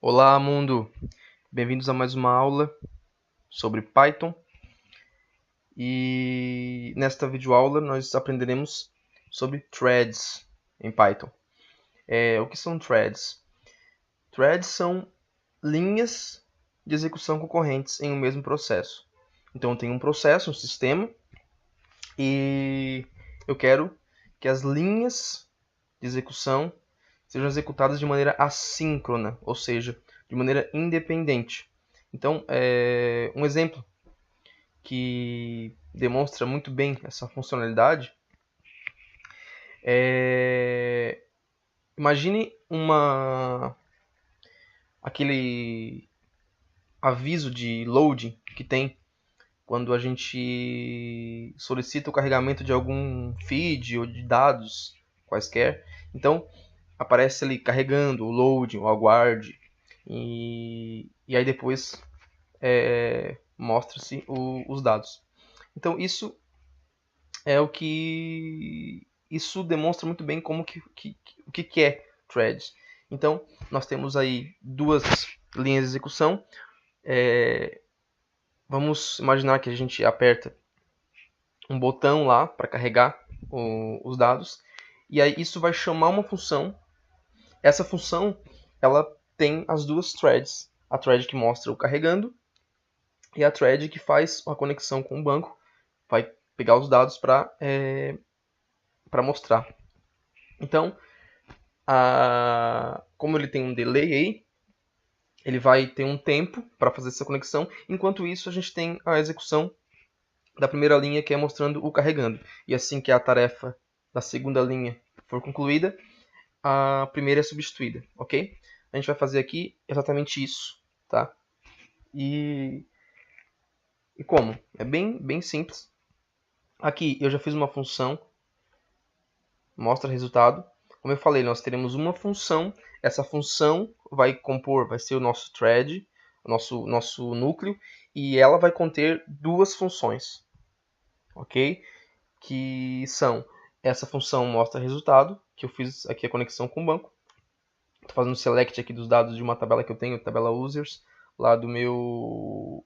Olá, mundo! Bem-vindos a mais uma aula sobre Python. E nesta videoaula nós aprenderemos sobre threads em Python. O que são threads? Threads são linhas de execução concorrentes em um mesmo processo. Então eu tenho um processo, um sistema, e eu quero que as linhas de execução sejam executadas de maneira assíncrona, ou seja, de maneira independente. Então, um exemplo que demonstra muito bem essa funcionalidade imagine aquele aviso de loading que tem quando a gente solicita o carregamento de algum feed ou de dados quaisquer. Então, aparece ali carregando, o loading, o aguarde, e aí depois mostra-se os dados. Então, isso demonstra muito bem o que é threads. Então, nós temos aí duas linhas de execução. Vamos imaginar que a gente aperta um botão lá para carregar os dados, e aí isso vai chamar uma função. Essa função ela tem as duas threads, a thread que mostra o carregando e a thread que faz a conexão com o banco, vai pegar os dados para mostrar. Então, como ele tem um delay aí, ele vai ter um tempo para fazer essa conexão. Enquanto isso, a gente tem a execução da primeira linha, que é mostrando o carregando. E assim que a tarefa da segunda linha for concluída, a primeira é substituída, ok? A gente vai fazer aqui exatamente isso, tá? E como? É bem simples. Aqui eu já fiz uma função, mostra resultado. Como eu falei, nós teremos uma função. Essa função vai ser o nosso thread, o nosso núcleo, e ela vai conter duas funções, ok? Que são, essa função mostra resultado, que eu fiz aqui a conexão com o banco. Estou fazendo select aqui dos dados de uma tabela que eu tenho, tabela users, lá do meu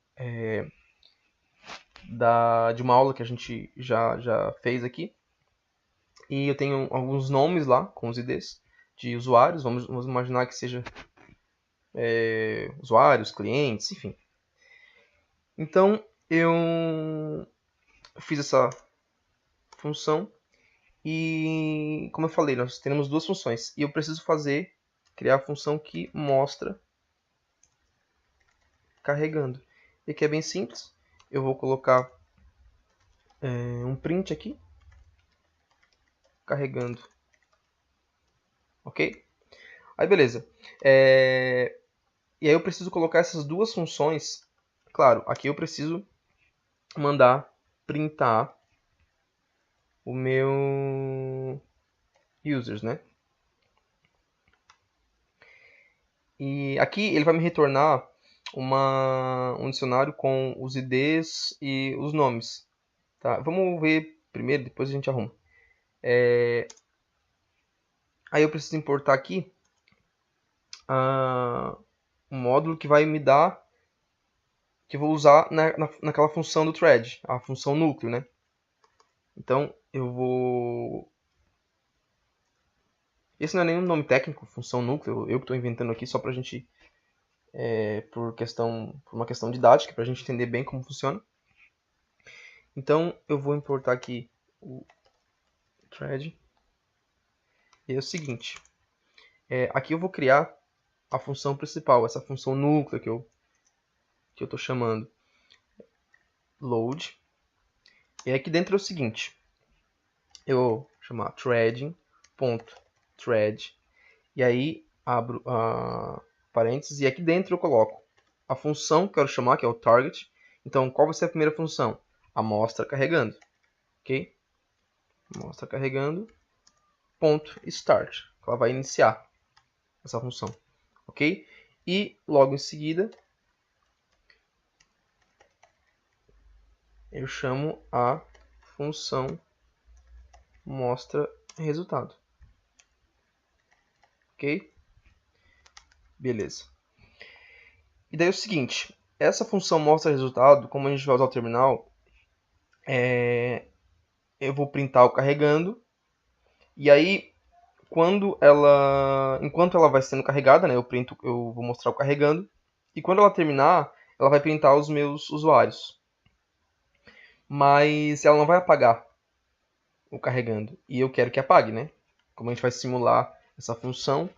de uma aula que a gente já fez aqui. E eu tenho alguns nomes lá com os IDs de usuários. Vamos imaginar que seja usuários, clientes, enfim. Então eu fiz essa função e, como eu falei, nós teremos duas funções e eu preciso criar a função que mostra carregando. E aqui é bem simples. Eu vou colocar um print aqui carregando, ok? Aí beleza. E aí eu preciso colocar essas duas funções. Claro, aqui eu preciso mandar printar o meu users, né? E aqui ele vai me retornar um dicionário com os IDs e os nomes. Tá? Vamos ver primeiro, depois a gente arruma. Aí eu preciso importar aqui um módulo que vai me dar, que eu vou usar naquela função do thread, a função núcleo, né? Então eu vou... Esse não é nenhum nome técnico, função núcleo, eu que estou inventando aqui só para a gente, por uma questão didática, para a gente entender bem como funciona. Então eu vou importar aqui o thread. E é o seguinte, aqui eu vou criar a função principal, essa função núcleo que eu estou chamando load. E aqui dentro é o seguinte, eu vou chamar threading.thread, e aí abro parênteses, e aqui dentro eu coloco a função que eu quero chamar, que é o target. Então, qual vai ser a primeira função? Amostra carregando, ok? Amostra carregando, ponto start, ela vai iniciar essa função, ok? E logo em seguida eu chamo a função mostra resultado, ok? Beleza. E daí é o seguinte, essa função mostra resultado, como a gente vai usar o terminal, eu vou printar o carregando, e aí enquanto ela vai sendo carregada, né, eu vou mostrar o carregando, e quando ela terminar, ela vai printar os meus usuários. Mas ela não vai apagar o carregando, e eu quero que apague, né? Como a gente vai simular essa função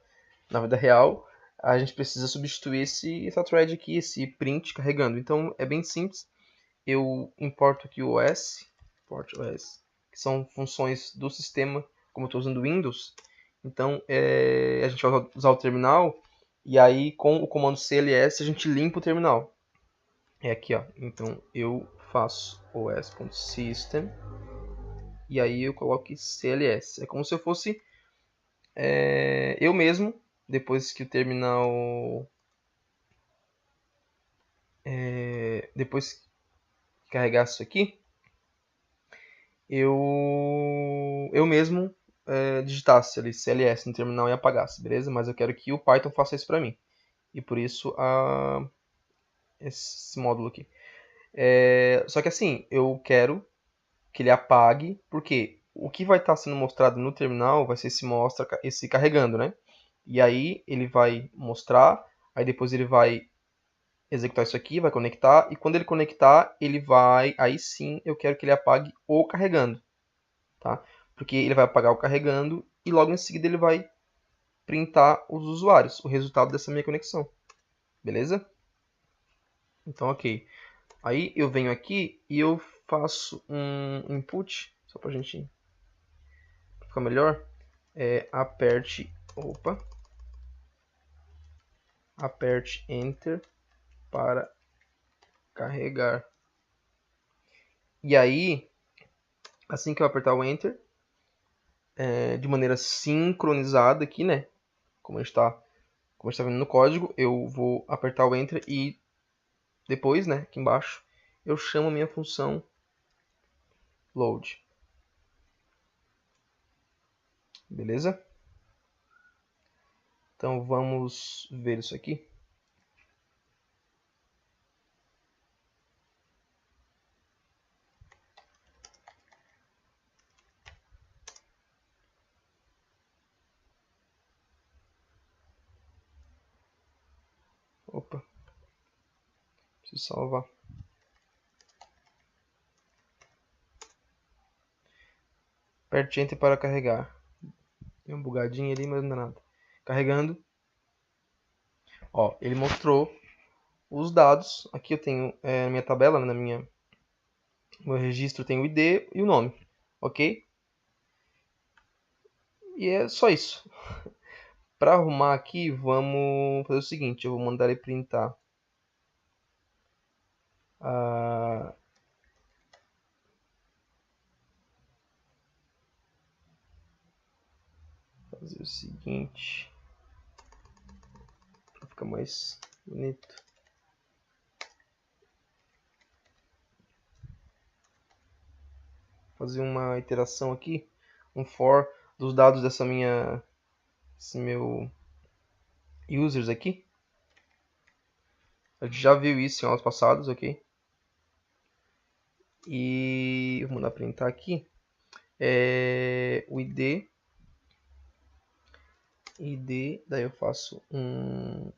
na vida real, a gente precisa substituir essa thread aqui, esse print carregando. Então é bem simples. Eu importo aqui o OS, que são funções do sistema, como eu estou usando Windows. Então a gente vai usar o terminal e aí com o comando cls a gente limpa o terminal. É aqui, ó. Então eu faço os.system e aí eu coloco cls. É como se eu fosse eu mesmo, depois que o terminal depois que carregar isso aqui, eu mesmo digitasse ali cls no terminal e apagasse, beleza? Mas eu quero que o Python faça isso para mim. E por isso esse módulo aqui. Só que assim, eu quero que ele apague, porque o que vai estar sendo mostrado no terminal vai ser esse carregando, né? E aí ele vai mostrar, aí depois ele vai executar isso aqui, vai conectar, e quando ele conectar, aí sim eu quero que ele apague o carregando, tá? Porque ele vai apagar o carregando e logo em seguida ele vai printar os usuários, o resultado dessa minha conexão, beleza? Então, ok. Aí eu venho aqui e eu faço um input, só pra gente ficar melhor, aperte Enter para carregar. E aí, assim que eu apertar o Enter, de maneira sincronizada aqui, né? Como a gente está vendo no código, eu vou apertar o Enter e depois, né, aqui embaixo, eu chamo a minha função load. Beleza? Então vamos ver isso aqui. Opa, preciso salvar. Aperte Enter para carregar. Tem um bugadinho ali, mas não dá nada. Carregando. Ó, ele mostrou os dados. Aqui eu tenho a minha tabela, né, no meu registro tem o ID e o nome. Ok? E é só isso. Para arrumar aqui, vamos fazer o seguinte. Eu vou mandar ele printar fazer o seguinte para ficar mais bonito. Fazer uma iteração aqui, um for dos dados esse meu users aqui. A gente já viu isso em aulas passadas, ok? E eu vou mandar printar aqui o ID, daí eu faço um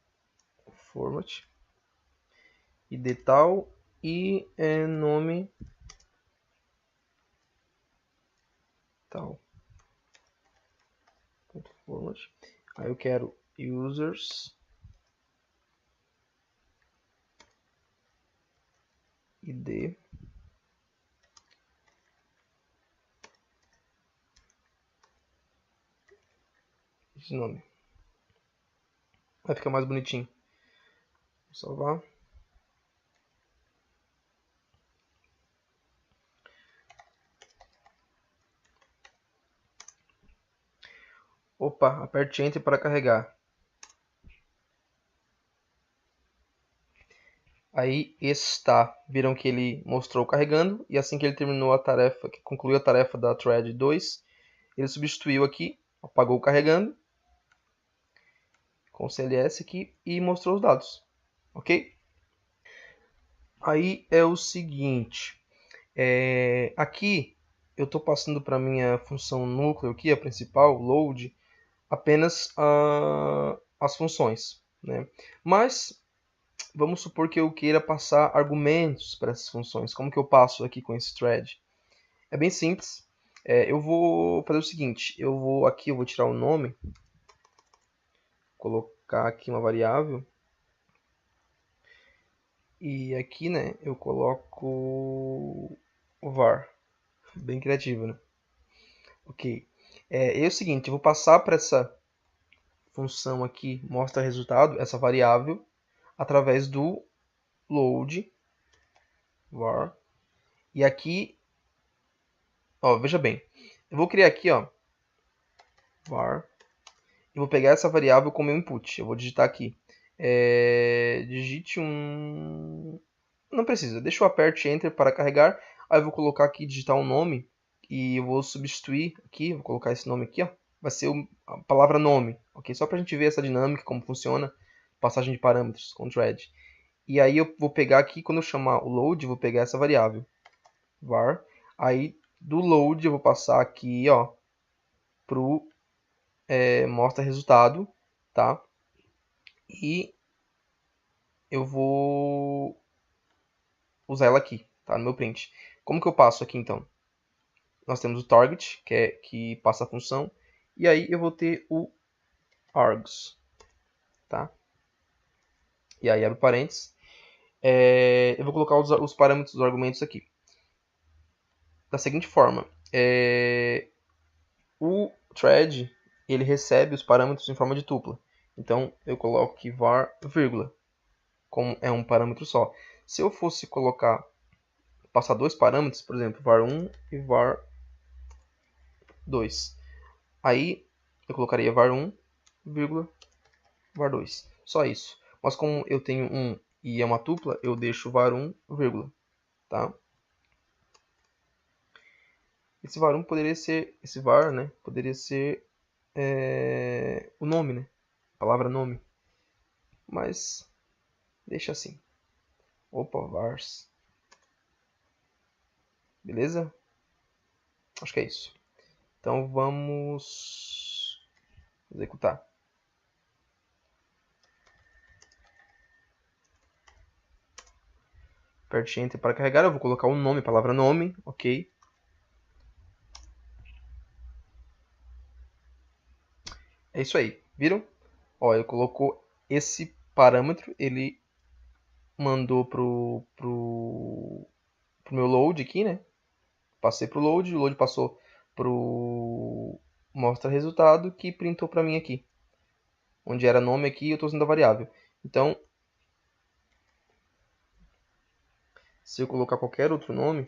format, ID tal e nome tal. Format. Aí eu quero users ID esse nome. Vai ficar mais bonitinho. Vou salvar. Opa, aperte Enter para carregar. Aí está. Viram que ele mostrou carregando e assim que ele terminou a tarefa, que concluiu a tarefa da thread 2, ele substituiu aqui, apagou o carregando com CLS aqui e mostrou os dados. ok? Aí é o seguinte, aqui eu estou passando para minha função núcleo aqui, a principal, load, apenas as funções, né? Mas vamos supor que eu queira passar argumentos para essas funções. Como que eu passo aqui com esse thread? É bem simples. Eu vou fazer o seguinte, eu vou tirar o nome, colocar aqui uma variável, e aqui, né, eu coloco o var, bem criativo, né? Ok. É o seguinte, eu vou passar para essa função aqui, mostra resultado, essa variável, através do load var. E aqui, ó, veja bem, eu vou criar aqui, ó, var, e vou pegar essa variável como input. Eu vou digitar aqui, digite um... Não precisa, deixa eu aperte Enter para carregar. Aí eu vou colocar aqui, digitar um nome, e eu vou substituir aqui, vou colocar esse nome aqui, ó. Vai ser a palavra nome, ok? Só para a gente ver essa dinâmica, como funciona, passagem de parâmetros com thread. E aí eu vou pegar aqui, quando eu chamar o load, eu vou pegar essa variável, var. Aí do load eu vou passar aqui, ó, pro mostra resultado, tá? E eu vou usar ela aqui, tá? No meu print. Como que eu passo aqui então? Nós temos o target, que passa a função, e aí eu vou ter o args, tá? E aí abre parênteses. Eu vou colocar os parâmetros dos argumentos aqui. Da seguinte forma, o thread ele recebe os parâmetros em forma de tupla. Então eu coloco aqui var, vírgula, como é um parâmetro só. Se eu fosse passar dois parâmetros, por exemplo, var1 e var2, aí eu colocaria var1, vírgula, var2. Só isso. Mas como eu tenho um e é uma tupla, eu deixo var1, vírgula, tá? Esse var1 poderia ser, esse var, né, poderia ser o nome, né? A palavra nome. Mas deixa assim. Opa, vars. Beleza? Acho que é isso. Então vamos executar. Aperte Enter para carregar. Eu vou colocar o nome, a palavra nome, ok. É isso aí, viram? Ó, ele colocou esse parâmetro, ele mandou pro meu load aqui, né? Passei pro load, o load passou pro mostra resultado, que printou para mim aqui. Onde era nome aqui, eu estou usando a variável. Então, se eu colocar qualquer outro nome,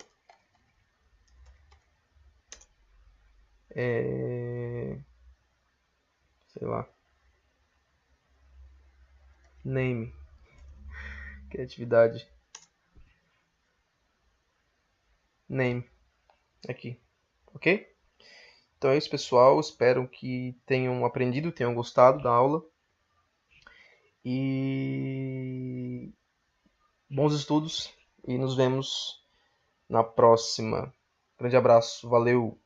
sei lá, name, criatividade, name, aqui, ok? Então é isso, pessoal. Espero que tenham aprendido, tenham gostado da aula. E bons estudos e nos vemos na próxima. Grande abraço, valeu!